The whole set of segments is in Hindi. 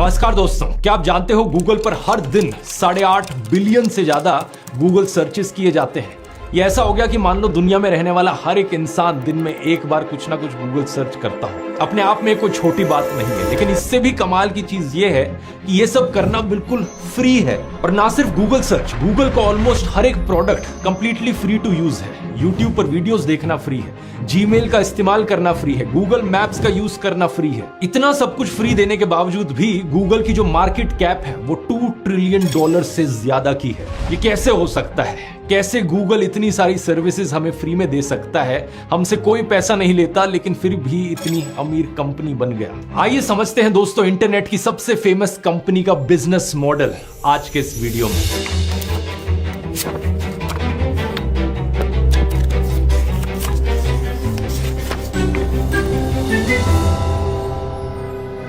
नमस्कार दोस्तों, क्या आप जानते हो गूगल पर हर दिन 8.5 बिलियन से ज्यादा गूगल सर्चेस किए जाते हैं। ये ऐसा हो गया कि मान लो दुनिया में रहने वाला हर एक इंसान दिन में एक बार कुछ ना कुछ गूगल सर्च करता हो। अपने आप में कोई छोटी बात नहीं है, लेकिन इससे भी कमाल की चीज ये है कि ये सब करना बिल्कुल फ्री है। और ना सिर्फ गूगल सर्च, गूगल का ऑलमोस्ट हर एक product completely free to use है। यूट्यूब पर वीडियोस देखना फ्री है, जीमेल का इस्तेमाल करना फ्री है, गूगल मैप्स का यूज करना फ्री है। इतना सब कुछ फ्री देने के बावजूद भी गूगल की जो मार्केट कैप है वो $2 ट्रिलियन से ज्यादा की है। ये कैसे हो सकता है? कैसे गूगल इतनी सारी सर्विसेज हमें फ्री में दे सकता है, हमसे कोई पैसा नहीं लेता, लेकिन फिर भी इतनी अमीर कंपनी बन गया? आइए समझते हैं दोस्तों इंटरनेट की सबसे फेमस कंपनी का बिजनेस मॉडल आज के इस वीडियो में।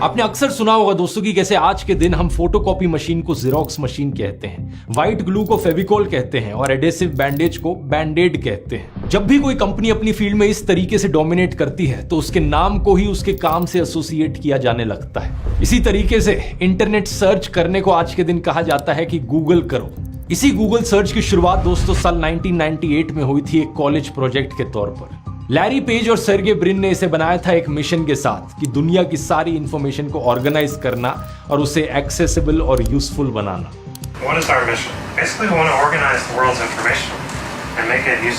आपने अक्सर सुना होगा दोस्तों कि कैसे आज के दिन हम फोटोकॉपी मशीन को जेरोक्स मशीन कहते हैं, व्हाइट ग्लू को फेविकोल कहते हैं और एडेसिव बैंडेज को बैंडेड कहते हैं। जब भी कोई कंपनी अपनी फील्ड में इस तरीके से डोमिनेट करती है तो उसके नाम को ही उसके काम से एसोसिएट किया जाने लगता है। इसी तरीके से इंटरनेट सर्च करने को आज के दिन कहा जाता है कि गूगल करो। इसी गूगल सर्च की शुरुआत दोस्तों साल 1998 में हुई थी एक कॉलेज प्रोजेक्ट के तौर पर। लैरी पेज और सर्गे ब्रिन ने इसे बनाया था एक मिशन के साथ कि दुनिया की सारी इंफॉर्मेशन को ऑर्गेनाइज करना और उसे एक्सेसिबल और useful banana. What is our mission? Basically, we want to organize the world's information and make it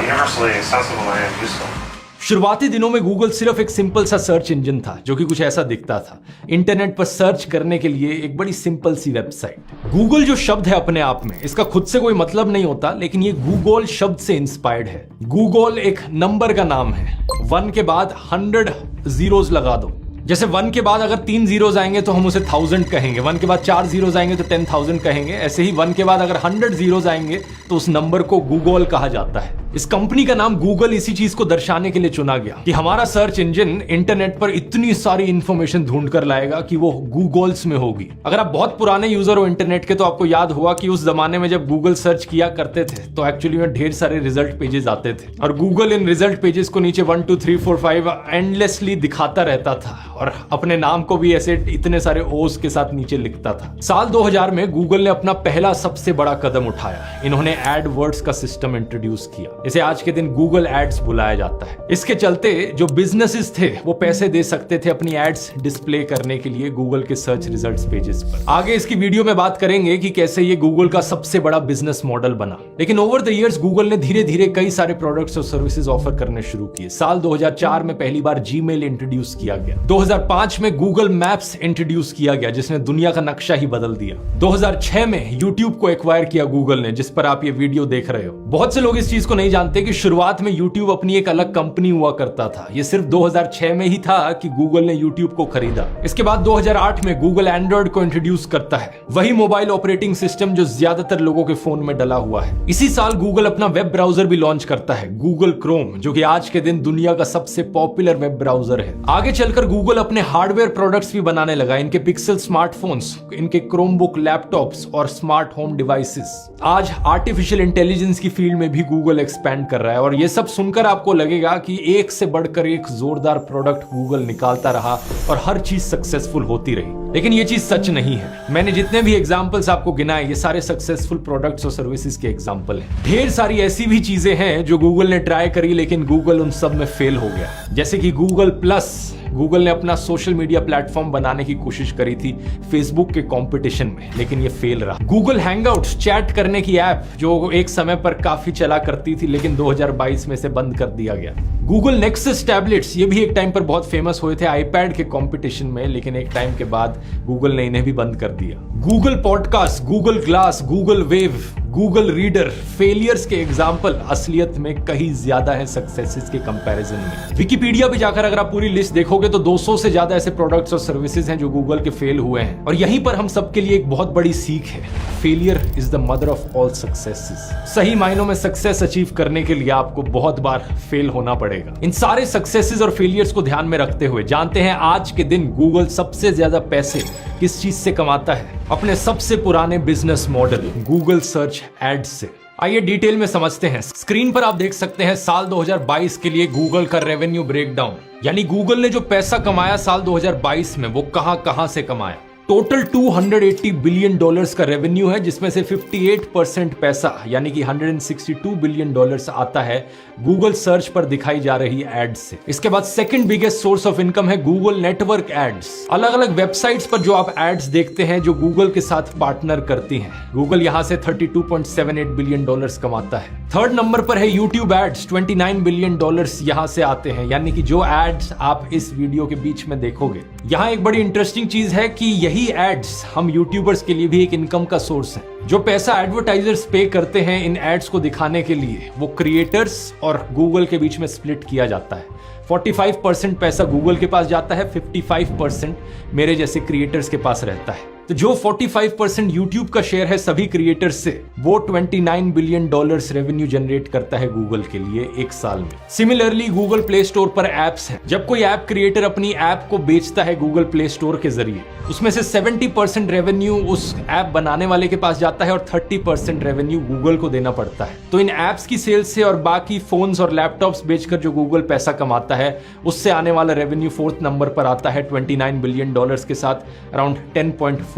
universally accessible and useful. शुरुआती दिनों में गूगल सिर्फ एक सिंपल सा सर्च इंजन था जो कि कुछ ऐसा दिखता था। इंटरनेट पर सर्च करने के लिए एक बड़ी सिंपल सी वेबसाइट। गूगल जो शब्द है अपने आप में, इसका खुद से कोई मतलब नहीं होता, लेकिन ये गूगल शब्द से इंस्पायर्ड है। गूगल एक नंबर का नाम है। 1 के बाद 100 जीरोस लगा दो। जैसे 1 के बाद अगर 3 जीरोस आएंगे तो हम उसे 1000 कहेंगे, 1 के बाद 4 जीरोस आएंगे तो 10,000 कहेंगे। ऐसे ही 1 के बाद अगर 100 जीरोस आएंगे तो उस नंबर को गूगल कहा जाता है। इस कंपनी का नाम गूगल इसी चीज को दर्शाने के लिए चुना गया कि हमारा सर्च इंजन इंटरनेट पर इतनी सारी इंफॉर्मेशन ढूंढ कर लाएगा कि वो गूगल्स में होगी। अगर आप बहुत पुराने यूजर हो इंटरनेट के तो आपको याद होगा कि उस जमाने में जब गूगल सर्च किया करते थे तो एक्चुअली में ढेर सारे रिजल्ट पेजेस आते थे और गूगल इन रिजल्ट पेजेस को नीचे 1 2 3 4 5 एंडलेसली दिखाता रहता था और अपने नाम को भी ऐसे इतने सारे ओस के साथ नीचे लिखता था। साल 2000 में गूगल ने अपना पहला सबसे बड़ा कदम उठाया। इन्होंने एडवर्ड्स का सिस्टम इंट्रोड्यूस किया। इसे आज के दिन गूगल एड्स बुलाया जाता है। इसके चलते जो बिजनेसेस थे वो पैसे दे सकते थे अपनी एड्स डिस्प्ले करने के लिए गूगल के सर्च रिजल्ट्स पेजेस पर। आगे इसकी वीडियो में बात करेंगे कि कैसे ये गूगल का सबसे बड़ा बिजनेस मॉडल बना। लेकिन ओवर द इयर्स गूगल ने धीरे धीरे कई सारे प्रोडक्ट्स और सर्विसेज ऑफर करने शुरू किए। साल 2004 में पहली बार जीमेल इंट्रोड्यूस किया गया। 2005 में गूगल मैप्स इंट्रोड्यूस किया गया जिसने दुनिया का नक्शा ही बदल दिया। 2006 में यूट्यूब को एक्वायर किया गूगल ने, जिस पर आप ये वीडियो देख रहे हो। बहुत से लोग इस चीज को नहीं जानते कि शुरुआत में YouTube अपनी एक अलग कंपनी हुआ करता था। ये सिर्फ 2006 में ही था कि गूगल ने YouTube को खरीदा। इसके बाद 2008 में गूगल एंड्रॉइड को इंट्रोड्यूस करता है, वही मोबाइल ऑपरेटिंग सिस्टम जो ज्यादातर लोगों के फोन में डला हुआ है। इसी साल गूगल अपना वेब ब्राउजर भी लॉन्च करता है, गूगल क्रोम, जो कि आज के दिन दुनिया का सबसे पॉपुलर वेब ब्राउजर है। आगे चलकर गूगल अपने हार्डवेयर प्रोडक्ट्स भी बनाने लगा। इनके पिक्सल स्मार्टफोन्स, इनके क्रोमबुक लैपटॉप्स और स्मार्ट होम डिवाइसेस। आज आर्टिफिशियल इंटेलिजेंस की फील्ड में भी गूगल एक्सपैंड कर रहा है और ये सब सुनकर आपको लगेगा कि एक से बढ़कर एक जोरदार प्रोडक्ट गूगल निकालता रहा और हर चीज सक्सेसफुल होती रही। लेकिन ये चीज सच नहीं है। मैंने जितने भी एग्जांपल्स आपको गिनाए ये सारे सक्सेसफुल प्रोडक्ट्स और सर्विसेज के एग्जांपल हैं। ढेर सारी ऐसी भी चीजें हैं जो गूगल ने ट्राई करी लेकिन गूगल उन सब में फेल हो गया। जैसे कि गूगल प्लस। गूगल ने अपना सोशल मीडिया प्लेटफॉर्म बनाने की कोशिश करी थी फेसबुक के कंपटीशन में, लेकिन ये फेल रहा। गूगल हैंगआउट्स, चैट करने की ऐप जो एक समय पर काफी चला करती थी लेकिन 2022 में से बंद कर दिया गया। गूगल नेक्सस टैबलेट्स, ये भी एक टाइम पर बहुत फेमस हुए थे आईपैड के कंपटीशन में, लेकिन एक टाइम के बाद गूगल ने इन्हें भी बंद कर दिया। Google podcast, Google glass, Google wave, Google reader failures के एग्जाम्पल असलियत में कहीं ज्यादा है सक्सेसेस के कंपैरिजन में। विकिपीडिया पे जाकर अगर आप पूरी लिस्ट देखोगे तो 200 से ज्यादा ऐसे प्रोडक्ट्स और सर्विसेज हैं जो गूगल के फेल हुए हैं। और यहीं पर हम सबके लिए एक बहुत बड़ी सीख है, failure is the mother of all successes. सही मायनों में सक्सेस अचीव करने के लिए आपको बहुत बार फेल होना पड़ेगा। इन सारे सक्सेसेस और फेलियर्स को ध्यान में रखते हुए जानते हैं आज के दिन गूगल सबसे ज्यादा पैसे किस चीज से कमाता है? अपने सबसे पुराने business model Google search ads से। आइए डिटेल में समझते हैं। स्क्रीन पर आप देख सकते हैं साल 2022 के लिए गूगल का रेवेन्यू ब्रेकडाउन, यानी गूगल ने जो पैसा कमाया साल 2022 में वो कहां से कमाया। टोटल $280 बिलियन का रेवेन्यू है, जिसमें से 58% पैसा यानी कि $162 बिलियन आता है गूगल सर्च पर दिखाई जा रही एड्स से। इसके बाद second biggest source of income है गूगल नेटवर्क एड्स। अलग अलग वेबसाइट्स पर जो आप एड्स देखते हैं जो गूगल के साथ पार्टनर करती हैं, गूगल यहां से $32.78 बिलियन कमाता है। थर्ड नंबर पर है यूट्यूब एड्स, $29 बिलियन यहां से आते हैं, यानी कि जो एड्स आप इस वीडियो के बीच में देखोगे। यहां एक बड़ी इंटरेस्टिंग चीज है कि यही एड्स हम यूट्यूबर्स के लिए भी एक इनकम का सोर्स है। जो पैसा एडवर्टाइजर्स पे करते हैं इन एड्स को दिखाने के लिए, वो क्रिएटर्स और गूगल के बीच में स्प्लिट किया जाता है। 45% पैसा गूगल के पास जाता है, 55% मेरे जैसे क्रिएटर्स के पास रहता है। तो जो 45% यूट्यूब का शेयर है सभी क्रिएटर्स से, वो $29 बिलियन रेवेन्यू जनरेट करता है गूगल के लिए एक साल में। सिमिलरली गूगल प्ले स्टोर पर एप्स हैं। जब कोई ऐप क्रिएटर अपनी ऐप को बेचता है गूगल प्ले स्टोर के जरिए, उसमें से 70% रेवेन्यू उस ऐप बनाने वाले के पास जाता है और 30% रेवेन्यू गूगल को देना पड़ता है। तो इन एप्स की सेल्स से और बाकी फोन्स और लैपटॉप्स बेचकर जो गूगल पैसा कमाता है, उससे आने वाला रेवेन्यू फोर्थ नंबर पर आता है $29 बिलियन के साथ अराउंड 10.4%।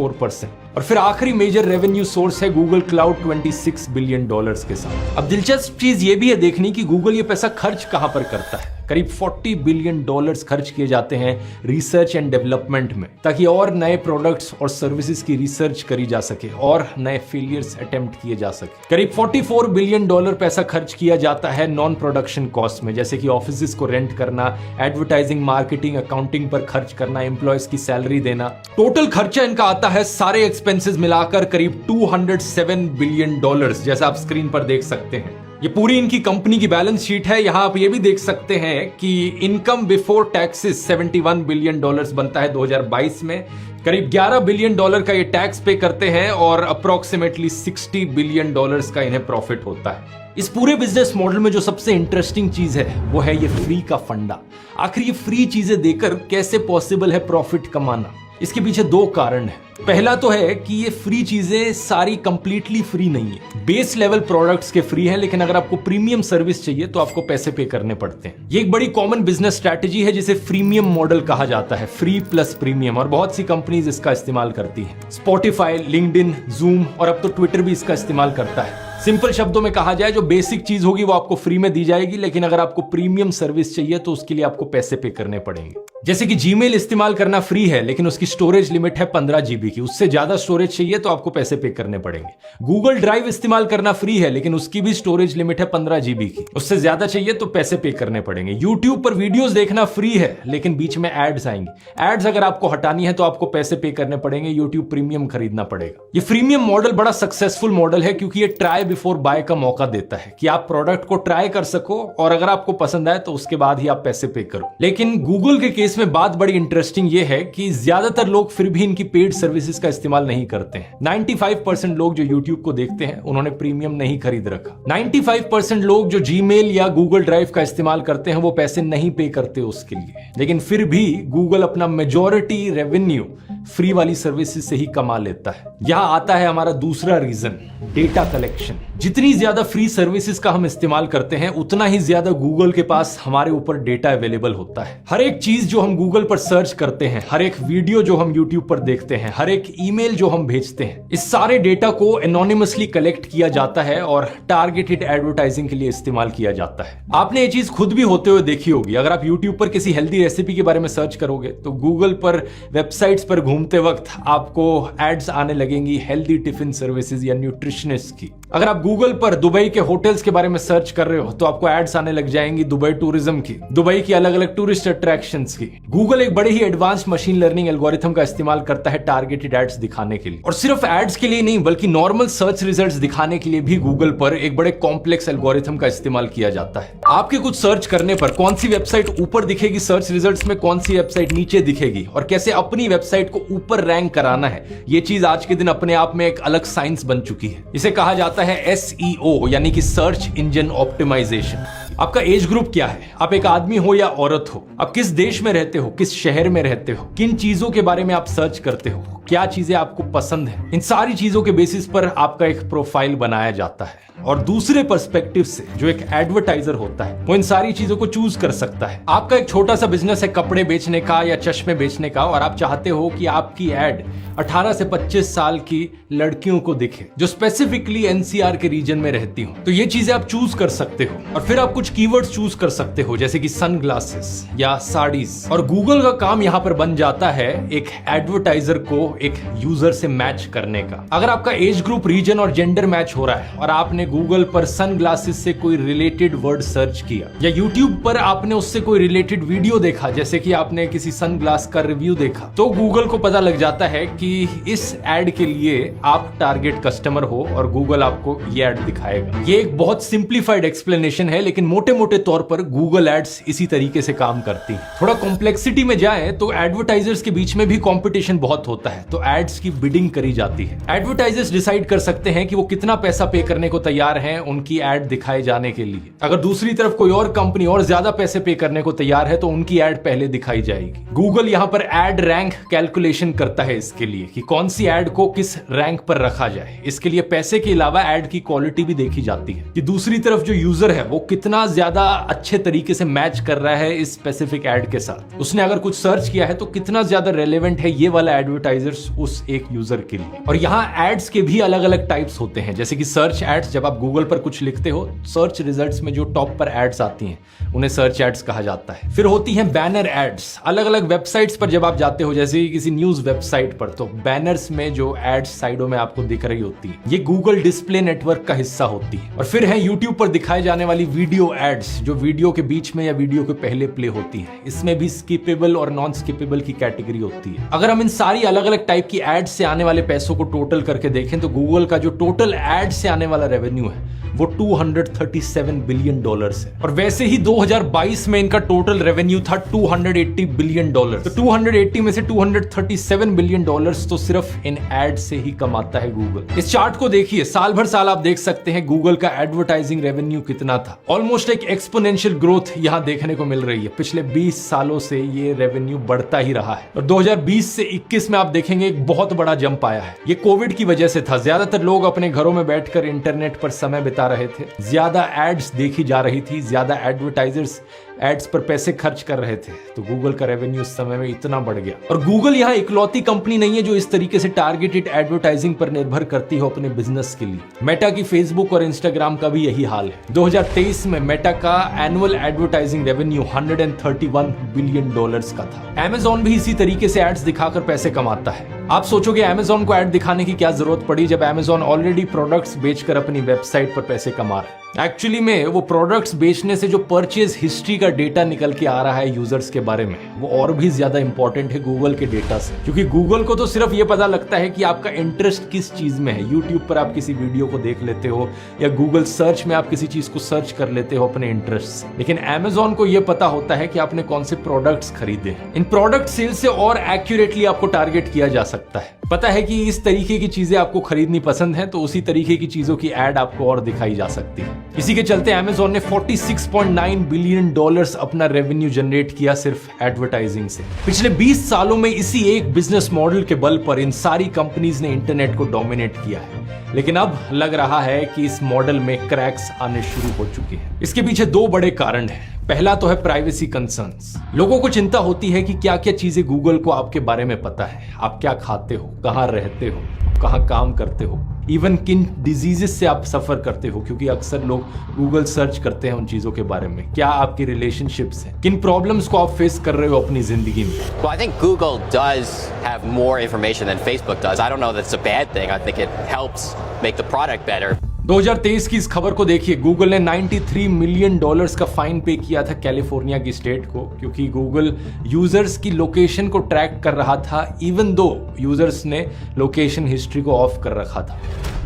और फिर आखिरी मेजर रेवेन्यू सोर्स है गूगल क्लाउड, $26 बिलियन के साथ। अब दिलचस्प चीज ये भी है देखनी कि गूगल ये पैसा खर्च कहां पर करता है। करीब $40 बिलियन खर्च किए जाते हैं रिसर्च एंड डेवलपमेंट में, ताकि और नए प्रोडक्ट्स और सर्विसेज की रिसर्च करी जा सके और नए फेलियर्स अटेम्प्ट किए जा सके। करीब $44 बिलियन पैसा खर्च किया जाता है नॉन प्रोडक्शन कॉस्ट में, जैसे कि ऑफिसेज को रेंट करना, एडवर्टाइजिंग, मार्केटिंग, अकाउंटिंग पर खर्च करना, एम्प्लॉयज की सैलरी देना। टोटल खर्चा इनका आता है सारे एक्सपेंसेस मिलाकर करीब $207 बिलियन, जैसा आप स्क्रीन पर देख सकते हैं। ये पूरी इनकी कंपनी की बैलेंस शीट है। यहां आप ये भी देख सकते हैं कि इनकम बिफोर टैक्सेस $71 बिलियन बनता है 2022 में। करीब $11 बिलियन का ये टैक्स पे करते हैं और अप्रोक्सीमेटली $60 बिलियन का इन्हें प्रॉफिट होता है। इस पूरे बिजनेस मॉडल में जो सबसे इंटरेस्टिंग चीज है वो है ये फ्री का फंडा। आखिर ये फ्री चीजें देकर कैसे पॉसिबल है प्रॉफिट कमाना? इसके पीछे दो कारण है। पहला तो है कि ये फ्री चीजें सारी कंप्लीटली फ्री नहीं है। बेस लेवल प्रोडक्ट्स के फ्री हैं, लेकिन अगर आपको प्रीमियम सर्विस चाहिए तो आपको पैसे पे करने पड़ते हैं। ये एक बड़ी कॉमन बिजनेस स्ट्रैटेजी है जिसे फ्रीमियम मॉडल कहा जाता है, फ्री प्लस प्रीमियम, और बहुत सी कंपनीज इसका इस्तेमाल करती हैं। स्पॉटिफाई, लिंक्डइन, जूम और अब तो ट्विटर भी इसका इस्तेमाल करता है। सिंपल शब्दों में कहा जाए, जो बेसिक चीज होगी वो आपको फ्री में दी जाएगी, लेकिन अगर आपको प्रीमियम सर्विस चाहिए तो उसके लिए आपको पैसे पे करने पड़ेंगे। जैसे कि जीमेल इस्तेमाल करना फ्री है, लेकिन उसकी स्टोरेज लिमिट है 15 GB की। उससे ज्यादा स्टोरेज चाहिए तो आपको पैसे पे करने पड़ेंगे। गूगल ड्राइव इस्तेमाल करना फ्री है, लेकिन उसकी भी स्टोरेज लिमिट है 15 GB की। उससे ज्यादा चाहिए तो पैसे पे करने पड़ेंगे। यूट्यूब पर वीडियोस देखना फ्री है, लेकिन बीच में एड्स आएंगे। एड्स अगर आपको हटानी है तो आपको पैसे पे करने पड़ेंगे, यूट्यूब प्रीमियम खरीदना पड़ेगा। ये फ्रीमियम मॉडल बड़ा सक्सेसफुल मॉडल है, क्योंकि ये ट्राई बिफोर बाय का मौका देता है कि आप प्रोडक्ट को ट्राई कर सको और अगर आपको पसंद आए तो उसके बाद ही आप पैसे पे करो। लेकिन गूगल के केस में बात बड़ी इंटरेस्टिंग ये है कि ज्यादातर लोग फिर भी इनकी पेड सर्विसेज का इस्तेमाल नहीं करते हैं। 95% लोग जो YouTube को देखते हैं उन्होंने प्रीमियम नहीं खरीद रखा। 95% लोग जो जीमेल या गूगल ड्राइव का इस्तेमाल करते हैं वो पैसे नहीं पे करते उसके लिए, लेकिन फिर भी गूगल अपना मेजॉरिटी रेवेन्यू फ्री वाली सर्विसेज से ही कमा लेता है। यहां आता है हमारा दूसरा रीजन, डेटा कलेक्शन। जितनी ज्यादा फ्री सर्विसेज का हम इस्तेमाल करते हैं उतना ही ज्यादा गूगल के पास हमारे ऊपर डेटा अवेलेबल होता है। हर एक चीज जो हम गूगल पर सर्च करते हैं, हर एक वीडियो जो हम यूट्यूब पर देखते हैं, हर एक ईमेल जो हम भेजते हैं, इस सारे डेटा को एनोनिमसली कलेक्ट किया जाता है और टारगेटेड एडवर्टाइजिंग के लिए इस्तेमाल किया जाता है। आपने ये चीज खुद भी होते हुए देखी होगी। अगर आप यूट्यूब पर किसी हेल्दी रेसिपी के बारे में सर्च करोगे तो गूगल पर वेबसाइट्स पर घूमते वक्त आपको एड्स आने लगेंगी हेल्दी टिफिन सर्विसेज या न्यूट्रिशनिस्ट की। अगर आप गूगल पर दुबई के होटल्स के बारे में सर्च कर रहे हो तो आपको एड्स आने लग जाएंगी दुबई टूरिज्म की, दुबई की अलग अलग टूरिस्ट अट्रैक्शंस की। गूगल एक बड़ी ही एडवांस मशीन लर्निंग एल्गोरिथम का इस्तेमाल करता है टारगेटेड एड्स दिखाने के लिए, और सिर्फ एड्स के लिए नहीं बल्कि नॉर्मल सर्च रिजल्ट्स दिखाने के लिए भी गूगल पर एक बड़े कॉम्प्लेक्स एल्गोरिथम का इस्तेमाल किया जाता है। आपके कुछ सर्च करने पर कौन सी वेबसाइट ऊपर दिखेगी सर्च रिजल्ट्स में, कौन सी वेबसाइट नीचे दिखेगी और कैसे अपनी वेबसाइट को ऊपर रैंक कराना है, ये चीज आज के दिन अपने आप में एक अलग साइंस बन चुकी है। इसे कहा जाता है SEO यानी कि सर्च इंजन ऑप्टिमाइजेशन। आपका एज ग्रुप क्या है, आप एक आदमी हो या औरत हो, आप किस देश में रहते हो, किस शहर में रहते हो, किन चीजों के बारे में आप सर्च करते हो, क्या चीजें आपको पसंद है, इन सारी चीजों के बेसिस पर आपका एक प्रोफाइल बनाया जाता है। और दूसरे पर्सपेक्टिव से जो एक एडवर्टाइजर होता है वो इन सारी चीजों को चूज कर सकता है। आपका एक छोटा सा बिजनेस है कपड़े बेचने का या चश्मे बेचने का, और आप चाहते हो कि आपकी एड 18 से 25 साल की लड़कियों को दिखे जो स्पेसिफिकली एनसीआर के रीजन में रहती हो। तो ये चीजें आप चूज कर सकते हो और फिर आप कुछ कीवर्ड्स चूज कर सकते हो जैसे कि सनग्लासेस या साड़ीज, और गूगल का काम यहां पर बन जाता है एक एडवर्टाइजर को एक यूजर से मैच करने का। अगर आपका एज ग्रुप, रीजन और जेंडर मैच हो रहा है और आपने गूगल पर सनग्लासेस से कोई रिलेटेड वर्ड सर्च किया या यूट्यूब पर आपने उससे कोई रिलेटेड वीडियो देखा जैसे कि आपने किसी सनग्लास का रिव्यू देखा, तो गूगल को पता लग जाता है कि इस एड के लिए आप टारगेट कस्टमर हो और गूगल आपको ये एड दिखाएगा। ये एक बहुत सिंप्लीफाइड एक्सप्लेनेशन है, लेकिन मोटे मोटे तौर पर गूगल एड्स इसी तरीके से काम करती है। थोड़ा कॉम्प्लेक्सिटी में जाए तो एडवर्टाइजर्स के बीच में भी कंपटीशन बहुत होता है, तो एड्स की बिडिंग करी जाती है। एडवर्टाइजर्स डिसाइड कर सकते हैं कि वो कितना पैसा पे करने को तैयार हैं उनकी एड दिखाए जाने के लिए। अगर दूसरी तरफ कोई और कंपनी और ज्यादा पैसे पे करने को तैयार है तो उनकी एड पहले दिखाई जाएगी। गूगल यहां पर एड रैंक कैलकुलेशन करता है इसके लिए कि कौन सी एड को किस रैंक पर रखा जाए। इसके लिए पैसे के अलावा एड की क्वालिटी भी देखी जाती है कि दूसरी तरफ जो यूजर है वो कितना ज्यादा अच्छे तरीके से मैच कर रहा है इस स्पेसिफिक एड के साथ। उसने अगर कुछ सर्च किया है तो कितना ज्यादा रेलेवेंट है ये वाला एडवर्टाइजर्स उस एक यूजर के लिए। और यहाँ एड्स के भी अलग अलग टाइप्स होते हैं, जैसे कि सर्च एड्स। जब आप गूगल पर कुछ लिखते हो, सर्च रिजल्ट्स में जो टॉप पर एड्स आती हैं उन्हें सर्च एड्स कहा जाता है। फिर होती हैं बैनर एड्स। अलग अलग वेबसाइट्स पर जब आप जाते हो, जैसे किसी न्यूज वेबसाइट पर, तो बैनर्स में जो एड्स साइडों में आपको दिख रही होती है ये गूगल डिस्प्ले नेटवर्क का हिस्सा होती है। और फिर है यूट्यूब पर दिखाए जाने वाली वीडियो एड्स जो वीडियो के बीच में या वीडियो के पहले प्ले होती है। इसमें भी स्किपेबल और नॉन स्किपेबल की कैटेगरी होती है। अगर हम इन सारी अलग अलग टाइप की एड्स से आने वाले पैसों को टोटल करके देखें तो गूगल का जो टोटल एड से आने वाला रेवेन्यू है वो $237 बिलियन है। और वैसे ही 2022 में इनका टोटल रेवेन्यू था $280 बिलियन। तो 280 में से $237 बिलियन तो सिर्फ इन एड से ही कमाता है गूगल। इस चार्ट को देखिए, साल भर साल आप देख सकते हैं गूगल का एडवर्टाइजिंग रेवेन्यू कितना था। ऑलमोस्ट एक एक्सपोनेंशियल ग्रोथ यहां देखने को मिल रही है। पिछले 20 सालों से ये रेवेन्यू बढ़ता ही रहा है और 2020 से 21 में आप देखेंगे एक बहुत बड़ा जंप आया है। ये कोविड की वजह से था। ज्यादातर लोग अपने घरों में बैठकर इंटरनेट पर समय बिता रहे थे, ज्यादा एड्स देखी जा रही थी, ज्यादा एडवर्टाइजर्स एड्स पर पैसे खर्च कर रहे थे, तो गूगल का रेवेन्यू उस समय में इतना बढ़ गया। और गूगल यहां इकलौती कंपनी नहीं है जो इस तरीके से टारगेटेड एडवर्टाइजिंग पर निर्भर करती हो अपने बिजनेस के लिए। मेटा की फेसबुक और इंस्टाग्राम का भी यही हाल है। 2023 में मेटा का एनुअल एडवर्टाइजिंग रेवेन्यू $131 बिलियन का था। अमेज़न भी इसी तरीके से एड्स दिखाकर पैसे कमाता है। आप सोचोगे अमेज़न को एड दिखाने की क्या जरूरत पड़ी जब अमेज़न ऑलरेडी प्रोडक्ट्स बेचकर अपनी वेबसाइट पर पैसे कमा रहा है। एक्चुअली में वो प्रोडक्ट्स बेचने से जो परचेज हिस्ट्री का डेटा निकल के आ रहा है यूजर्स के बारे में, वो और भी ज्यादा इंपॉर्टेंट है गूगल के डेटा से। क्योंकि गूगल को तो सिर्फ ये पता लगता है कि आपका इंटरेस्ट किस चीज में है। यूट्यूब पर आप किसी वीडियो को देख लेते हो या गूगल सर्च में आप किसी चीज को सर्च कर लेते हो अपने इंटरेस्ट से, लेकिन अमेज़न को ये पता होता है कि आपने कौन से प्रोडक्ट्स खरीदे हैं। इन प्रोडक्ट सेल से और एक्यूरेटली आपको टारगेट किया जा सकता है। पता है कि इस तरीके की चीजें आपको खरीदनी पसंद है, तो उसी तरीके की चीजों की एड आपको और दिखाई जा सकती है। इसी के चलते अमेज़न ने $46.9 बिलियन अपना रेवेन्यू जनरेट किया सिर्फ एडवर्टाइजिंग से। पिछले 20 सालों में इसी एक बिजनेस मॉडल के बल पर इन सारी कंपनीज ने इंटरनेट को डोमिनेट किया है। लेकिन अब लग रहा है कि इस मॉडल में क्रैक्स आने शुरू हो चुके हैं। इसके पीछे दो बड़े कारण हैं। पहला तो है प्राइवेसी कंसर्न्स। लोगों को चिंता होती है कि क्या क्या चीजें गूगल को आपके बारे में पता है, आप क्या खाते हो, कहाँ रहते हो, कहाँ काम करते हो, इवन किन डिजीजेस से आप सफर करते हो, क्योंकि अक्सर लोग गूगल सर्च करते हैं उन चीजों के बारे में। क्या आपकी रिलेशनशिप्स हैं, किन प्रॉब्लम्स को आप फेस कर रहे हो अपनी जिंदगी में। Well, I think Google does have more information than Facebook does. I don't know that it's a bad thing. I think it helps make the product better. 2023 की इस खबर को देखिए, गूगल ने $93 मिलियन का फाइन पे किया था कैलिफोर्निया की स्टेट को, क्योंकि गूगल यूजर्स की लोकेशन को ट्रैक कर रहा था इवन दो यूजर्स ने लोकेशन हिस्ट्री को ऑफ कर रखा था।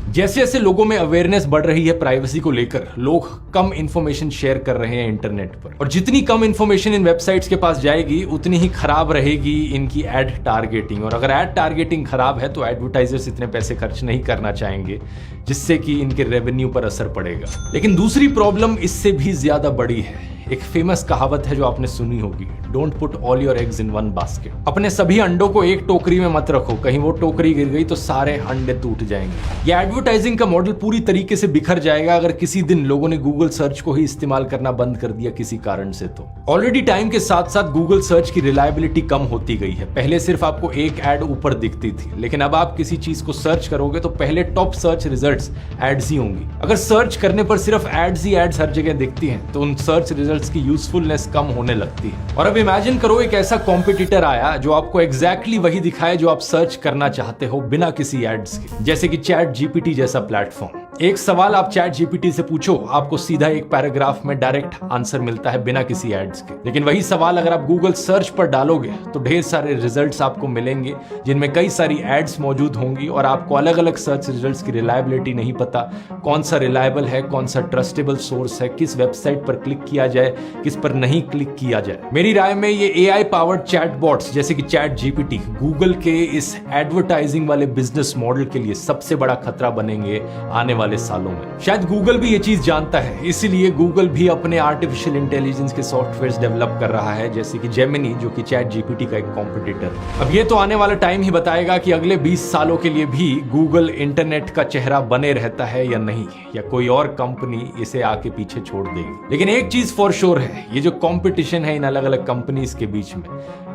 जैसे जैसे लोगों में अवेयरनेस बढ़ रही है प्राइवेसी को लेकर, लोग कम इंफॉर्मेशन शेयर कर रहे हैं इंटरनेट पर, और जितनी कम इंफॉर्मेशन इन वेबसाइट्स के पास जाएगी उतनी ही खराब रहेगी इनकी एड टारगेटिंग। और अगर एड टारगेटिंग खराब है तो एडवर्टाइजर्स इतने पैसे खर्च नहीं करना चाहेंगे, जिससे कि इनके रेवेन्यू पर असर पड़ेगा। लेकिन दूसरी प्रॉब्लम इससे भी ज्यादा बड़ी है। एक फेमस कहावत है जो आपने सुनी होगी, don't put all your eggs in one basket. अपने सभी अंडों को एक टोकरी में मत रखो, कहीं वो टोकरी गिर गई तो सारे अंडे टूट जाएंगे। ये एडवर्टाइजिंग का मॉडल पूरी तरीके से बिखर जाएगा अगर किसी दिन लोगों ने गूगल सर्च को ही इस्तेमाल करना बंद कर दिया किसी कारण से। तो ऑलरेडी टाइम के साथ साथ गूगल सर्च की रिलायबिलिटी कम होती गई है। पहले सिर्फ आपको एक एड ऊपर दिखती थी, लेकिन अब आप किसी चीज को सर्च करोगे तो पहले टॉप सर्च रिजल्ट्स एड्स ही होंगी। अगर सर्च करने पर सिर्फ एड्स ही एड्स हर जगह दिखती हैं तो उन सर्च रिजल्ट्स की यूजफुलनेस कम होने लगती है। और अब इमेजिन करो एक ऐसा कॉम्पिटिटर आया जो आपको एग्जैक्टली वही दिखाए जो आप सर्च करना चाहते हो बिना किसी एड्स के, जैसे कि चैट जीपीटी जैसा प्लेटफॉर्म। एक सवाल आप चैट जीपीटी से पूछो, आपको सीधा एक पैराग्राफ में डायरेक्ट आंसर मिलता है बिना किसी एड्स के। लेकिन वही सवाल अगर आप गूगल सर्च पर डालोगे तो ढेर सारे रिजल्ट्स आपको मिलेंगे जिनमें कई सारी एड्स मौजूद होंगी और आपको अलग अलग सर्च रिजल्ट्स की रिलायबिलिटी नहीं पता, कौन सा रिलायबल है, कौन सा ट्रस्टेबल सोर्स है, किस वेबसाइट पर क्लिक किया जाए, किस पर नहीं क्लिक किया जाए। मेरी राय में ये एआई पावर्ड चैटबॉट्स जैसे कि चैट जीपीटी गूगल के इस एडवर्टाइजिंग वाले बिजनेस मॉडल के लिए सबसे बड़ा खतरा बनेंगे आने वाले सालों में। शायद गूगल भी ये चीज जानता है, इसीलिए गूगल भी अपने आर्टिफिशियल इंटेलिजेंस के सॉफ्टवेयर्स डेवलप कर रहा है, जैसे कि जेमिनी जो कि चैट जीपीटी का एक कॉम्पिटिटर। अब ये तो आने वाला टाइम ही बताएगा कि अगले 20 सालों के लिए भी गूगल इंटरनेट का चेहरा बने रहता है या नहीं, या कोई और कंपनी इसे आके पीछे छोड़ देगी। लेकिन एक चीज फॉर श्योर है, ये जो कॉम्पिटिशन है इन अलग अलग कंपनीज के बीच में,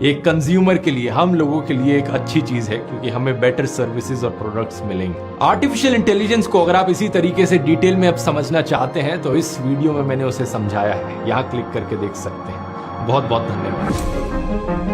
एक कंज्यूमर के लिए, हम लोगों के लिए एक अच्छी चीज है, क्योंकि हमें बेटर सर्विसेज और प्रोडक्ट्स मिलेंगे। आर्टिफिशियल इंटेलिजेंस को अगर आप इसी तरीके से डिटेल में अब समझना चाहते हैं तो इस वीडियो में मैंने उसे समझाया है, यहां क्लिक करके देख सकते हैं। बहुत बहुत धन्यवाद।